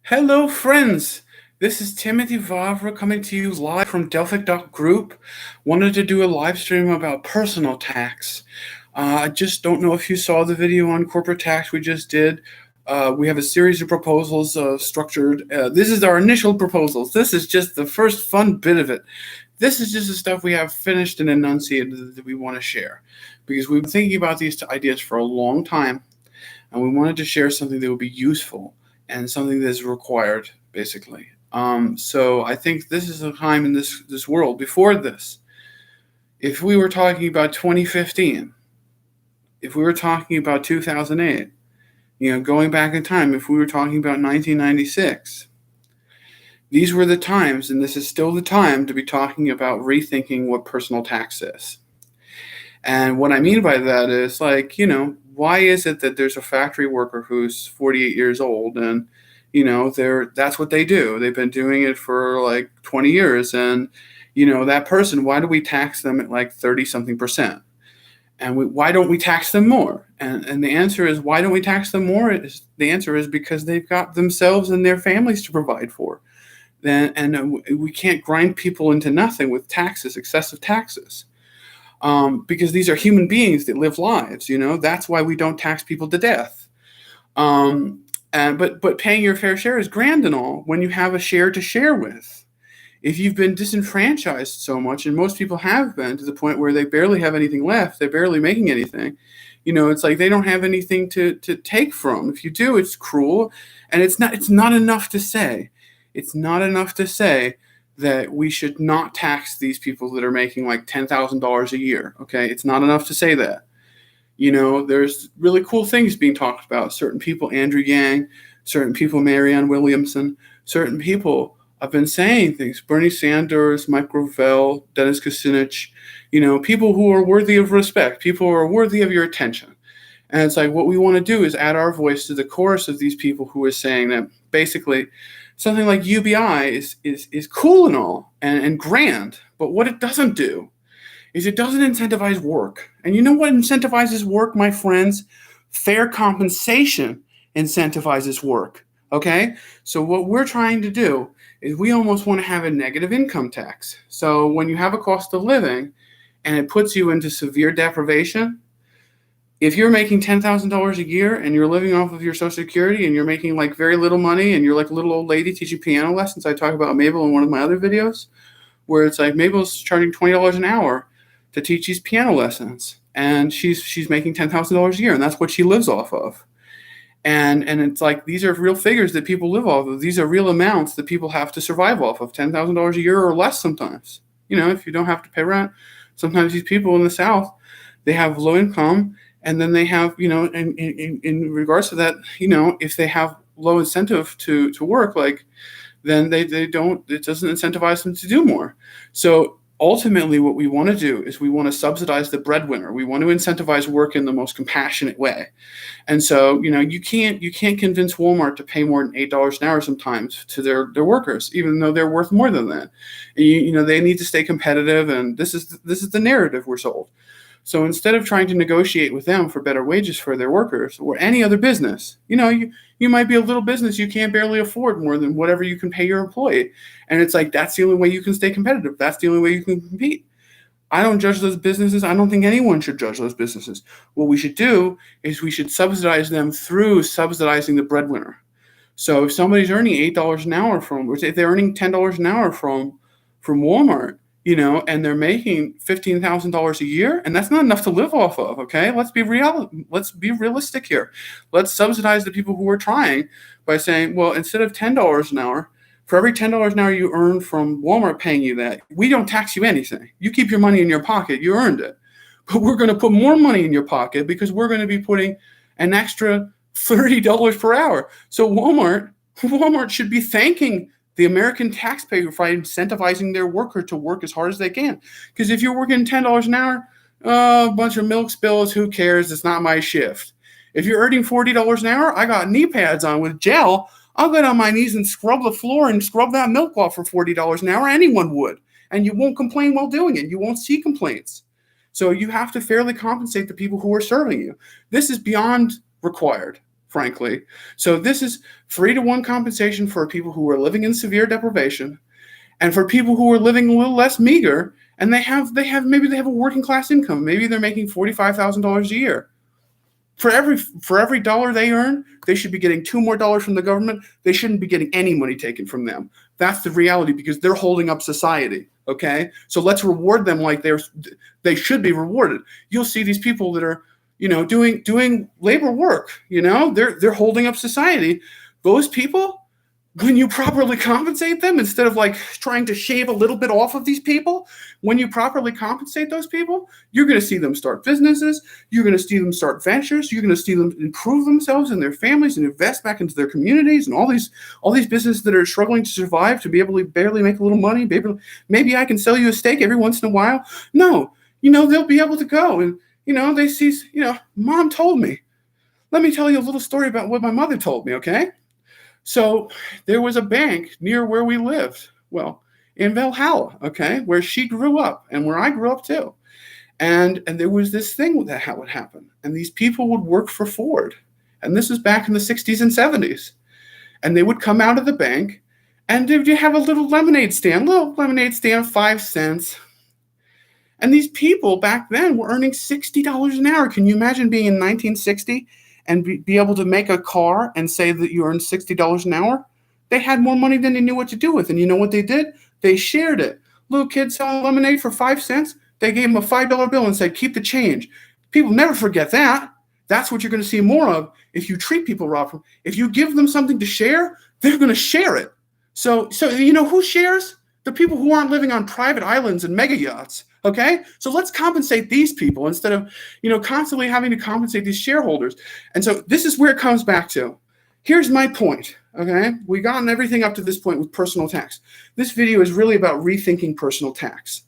Hello, friends. This is Timothy Vavra coming to you live from delphic.group. Wanted to do a live stream about personal tax. I just don't know if you saw the video on corporate tax we just did. We have a series of proposals structured. This is our initial proposals. This is just the first fun bit of it. This is just the stuff we have finished and enunciated that we want to share. Because we've been thinking about these ideas for a long time, and we wanted to share something that would be useful and something that's required, basically. So I think this is a time in this world. Before this, if we were talking about 2015, if we were talking about 2008, going back in time, if we were talking about 1996, these were the times, and this is still the time to be talking about rethinking what personal tax is. And what I mean by that is, why is it that there's a factory worker who's 48 years old and that's what they do. They've been doing it for like 20 years, and that person, why do we tax them at like 30 something percent? And why don't we tax them more? And the answer is, why don't we tax them more? The answer is because they've got themselves and their families to provide for. And we can't grind people into nothing with taxes, excessive taxes. Because these are human beings that live lives, that's why we don't tax people to death. But paying your fair share is grand and all when you have a share to share with. If you've been disenfranchised so much, and most people have been to the point where they barely have anything left, they're barely making anything, it's like they don't have anything to take from. If you do, it's cruel, and it's not enough to say. It's not enough to say that we should not tax these people that are making like $10,000 a year. Okay, it's not enough to say that. There's really cool things being talked about. Certain people, Andrew Yang, certain people, Marianne Williamson, certain people have been saying things. Bernie Sanders, Mike Gravel, Dennis Kucinich, people who are worthy of respect, people who are worthy of your attention. And it's like, what we want to do is add our voice to the chorus of these people who are saying that basically something like UBI is cool and all and grand, but what it doesn't do is it doesn't incentivize work. And you know what incentivizes work, my friends? Fair compensation incentivizes work, okay? So what we're trying to do is we almost want to have a negative income tax. So when you have a cost of living and it puts you into severe deprivation, if you're making $10,000 a year and you're living off of your Social Security and you're making like very little money and you're like a little old lady teaching piano lessons, I talk about Mabel in one of my other videos, where it's like Mabel's charging $20 an hour to teach these piano lessons, and she's making $10,000 a year, and that's what she lives off of. And it's like, these are real figures that people live off of. These are real amounts that people have to survive off of, $10,000 a year or less sometimes. If you don't have to pay rent, sometimes these people in the South, they have low income, and then they have, in regards to that, if they have low incentive to work, then they don't, it doesn't incentivize them to do more. So ultimately, what we want to do is we want to subsidize the breadwinner. We want to incentivize work in the most compassionate way. And so, you can't convince Walmart to pay more than $8 an hour sometimes to their workers, even though they're worth more than that. They need to stay competitive, and this is the narrative we're sold. So instead of trying to negotiate with them for better wages for their workers, or any other business, you might be a little business, you can't barely afford more than whatever you can pay your employee. And it's like, that's the only way you can stay competitive. That's the only way you can compete. I don't judge those businesses. I don't think anyone should judge those businesses. What we should do is we should subsidize them through subsidizing the breadwinner. So if somebody's earning $8 an hour or if they're earning $10 an hour from Walmart, and they're making $15,000 a year, and that's not enough to live off of, okay? Let's be realistic here. Let's subsidize the people who are trying by saying, well, instead of $10 an hour, for every $10 an hour you earn from Walmart paying you that, we don't tax you anything. You keep your money in your pocket. You earned it. But we're going to put more money in your pocket because we're going to be putting an extra $30 per hour. So Walmart should be thanking the American taxpayer for incentivizing their worker to work as hard as they can. Because if you're working $10 an hour, a bunch of milk spills, who cares? It's not my shift. If you're earning $40 an hour, I got knee pads on with gel. I'll get on my knees and scrub the floor and scrub that milk off for $40 an hour. Anyone would. And you won't complain while doing it. You won't see complaints. So you have to fairly compensate the people who are serving you. This is beyond required. frankly. So this is 3-to-1 compensation for people who are living in severe deprivation, and for people who are living a little less meager, and maybe they have a working class income. Maybe they're making $45,000 a year. For every dollar they earn, they should be getting $2 more from the government. They shouldn't be getting any money taken from them. That's the reality, because they're holding up society. Okay, so let's reward them like they should be rewarded. You'll see these people that are, doing labor work. They're holding up society. Those people, when you properly compensate them, instead of like trying to shave a little bit off of these people, when you properly compensate those people, you're going to see them start businesses. You're going to see them start ventures. You're going to see them improve themselves and their families and invest back into their communities, and all these businesses that are struggling to survive, to be able to barely make a little money. Maybe I can sell you a steak every once in a while. No, they'll be able to go and, they see, Mom told me. Let me tell you a little story about what my mother told me, okay? So there was a bank near where we lived, well, in Valhalla, okay, where she grew up and where I grew up too. And there was this thing that would happen. And these people would work for Ford. And this was back in the 60s and 70s. And they would come out of the bank, and they would have a little lemonade stand of 5 cents. And these people back then were earning $60 an hour. Can you imagine being in 1960 and be able to make a car and say that you earned $60 an hour? They had more money than they knew what to do with. And you know what they did? They shared it. Little kids selling lemonade for 5 cents. They gave them a $5 bill and said, keep the change. People never forget that. That's what you're going to see more of if you treat people right. If you give them something to share, they're going to share it. So who shares? The people who aren't living on private islands and mega yachts. Okay, so let's compensate these people instead of, constantly having to compensate these shareholders. And so this is where it comes back to. Here's my point. Okay, we've gotten everything up to this point with personal tax. This video is really about rethinking personal tax.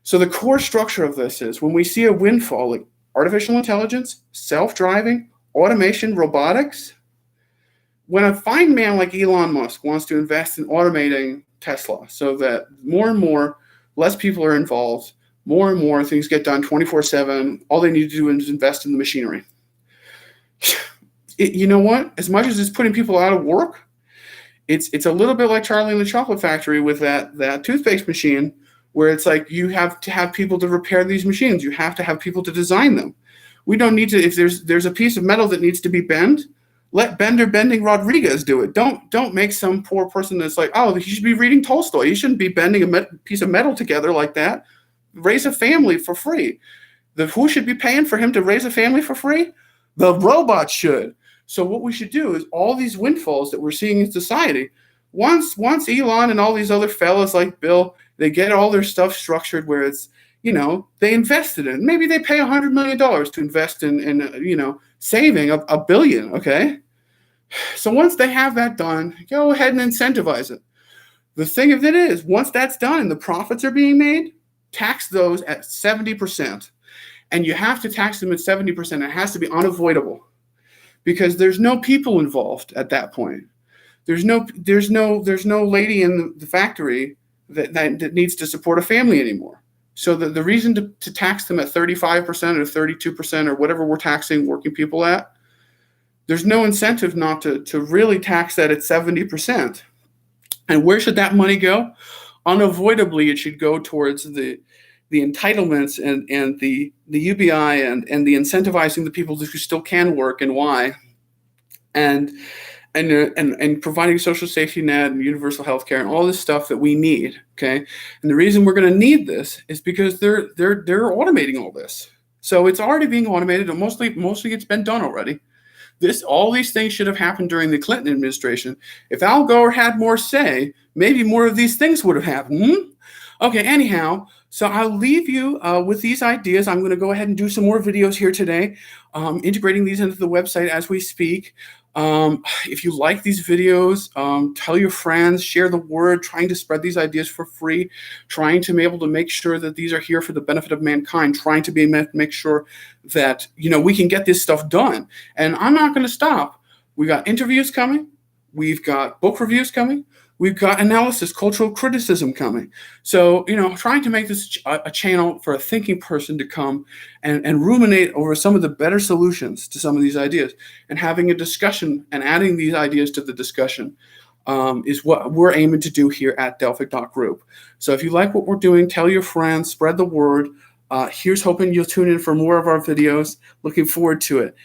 So the core structure of this is, when we see a windfall like artificial intelligence, self-driving, automation, robotics, when a fine man like Elon Musk wants to invest in automating Tesla so that more and more, less people are involved, more and more things get done 24/7, all they need to do is invest in the machinery. You know what? As much as it's putting people out of work, it's a little bit like Charlie and the Chocolate Factory with that toothpaste machine, where it's like you have to have people to repair these machines. You have to have people to design them. We don't need to, if there's a piece of metal that needs to be bent, let Bender Bending Rodriguez do it. Don't make some poor person that's like, oh, he should be reading Tolstoy. He shouldn't be bending a piece of metal together like that. Raise a family for free. Who should be paying for him to raise a family for free? The robot should. So what we should do is, all these windfalls that we're seeing in society, once Elon and all these other fellas like Bill, they get all their stuff structured where it's, they invested in. Maybe they pay $100 million to invest in saving $1 billion, okay? So once they have that done, go ahead and incentivize it. The thing of it is, once that's done and the profits are being made, tax those at 70%. And you have to tax them at 70%. It has to be unavoidable, because there's no people involved at that point. There's no lady in the factory that needs to support a family anymore. So the reason to tax them at 35% or 32% or whatever we're taxing working people at, there's no incentive not to really tax that at 70%. And where should that money go? Unavoidably, it should go towards the entitlements and the UBI and the incentivizing the people who still can work and why, and providing social safety net and universal health care and all this stuff that we need. Okay, and the reason we're going to need this is because they're automating all this. So it's already being automated, and mostly it's been done already. All these things should have happened during the Clinton administration. If Al Gore had more say, maybe more of these things would have happened. Okay, anyhow, so I'll leave you with these ideas. I'm going to go ahead and do some more videos here today, integrating these into the website as we speak. If you like these videos, tell your friends, share the word, trying to spread these ideas for free, trying to be able to make sure that these are here for the benefit of mankind, trying to make sure that, we can get this stuff done. And I'm not going to stop. We got interviews coming. We've got book reviews coming. We've got analysis, cultural criticism coming. So, trying to make this a channel for a thinking person to come and ruminate over some of the better solutions to some of these ideas, and having a discussion and adding these ideas to the discussion is what we're aiming to do here at delphic.group. So if you like what we're doing, tell your friends, spread the word. Here's hoping you'll tune in for more of our videos. Looking forward to it.